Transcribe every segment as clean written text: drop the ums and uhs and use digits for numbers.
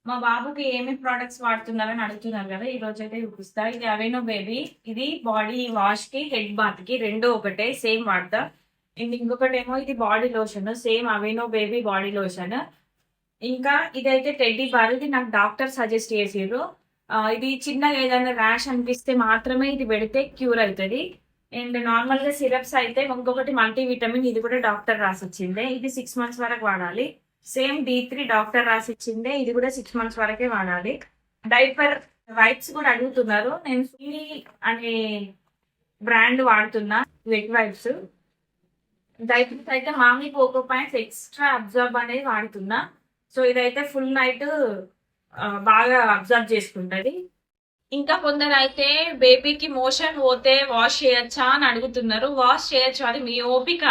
మా బాబుకి ఏమేమి ప్రొడక్ట్స్ వాడుతున్నారని అడుగుతున్నారు కదా! ఈ రోజైతే చూపిస్తా. ఇది అవెనో బేబీ. ఇది బాడీ వాష్‌కి, హెడ్ బాత్‌కి 2 ఒకటే సేమ్ వాడతా. అండ్ ఇంకొకటేమో ఇది body lotion. Same Aveeno baby body lotion. ఇంకా ఇదైతే టెడ్డీ బార్. ఇది నాకు డాక్టర్ సజెస్ట్ చేసిర్రు. ఇది చిన్నగా ఏదైనా ర్యాష్ అనిపిస్తే మాత్రమే ఇది పెడితే క్యూర్ అయితది. అండ్ నార్మల్‌గా సిరప్స్ అయితే ఇంకొకటి మల్టీ విటమిన్ ఇది కూడా డాక్టర్ రాసిచ్చిందే. ఇది 6 మంత్స్ వరకు వాడాలి. సేమ్ D3 డాక్టర్ రాసిచ్చిందే. ఇది కూడా 6 మంత్స్ వరకే వాడాలి. డైపర్ వైప్స్ కూడా అడుగుతున్నారు. నేను ఫిల్లీ అనే బ్రాండ్ వాడుతున్నా వెట్ వైప్స్. డైపర్స్ అయితే Mamy Poko pants extra absorb అనేది వాడుతున్నా. సో ఇదైతే ఫుల్ నైట్ బాగా అబ్జర్వ్ చేసుకుంటది. ఇంకా కొందరైతే బేబీకి మోషన్ పోతే వాష్ చేయొచ్చా అని అడుగుతున్నారు. వాష్ చేయొచ్చు, అది మీ ఓపిక.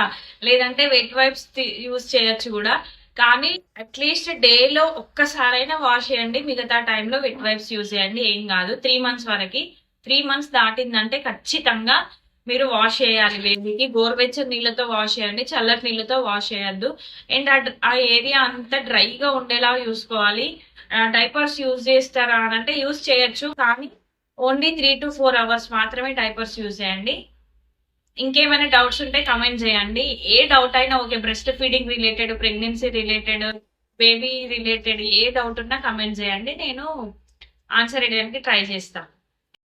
లేదంటే వెట్ వైప్స్ యూజ్ చేయొచ్చు కూడా. కానీ అట్లీస్ట్ డేలో ఒక్కసారైనా వాష్ చేయండి. మిగతా టైంలో వెట్ వైప్స్ యూజ్ చేయండి, ఏం కాదు. 3 మంత్స్ వరకు. 3 మంత్స్ దాటిందంటే ఖచ్చితంగా మీరు వాష్ చేయాలి. బేబీకి గోరువెచ్చని నీళ్ళతో వాష్ చేయండి, చల్లటి నీళ్ళతో వాష్ చేయొద్దు. అండ్ ఆ ఏరియా అంతా డ్రైగా ఉండేలా చూసుకోవాలి. డైపర్స్ యూజ్ చేస్తారా అని అంటే యూజ్ చేయొచ్చు, కానీ ఓన్లీ 3 to 4 అవర్స్ మాత్రమే డైపర్స్ యూజ్ చేయండి. ఇంకేమైనా డౌట్స్ ఉంటే కమెంట్ చేయండి. ఏ డౌట్ అయినా okay, breast feeding related, pregnancy related, baby related ఏ డౌట్ ఉన్నా కమెంట్ చేయండి. నేను ఆన్సర్ చేయడానికి ట్రై చేస్తాను.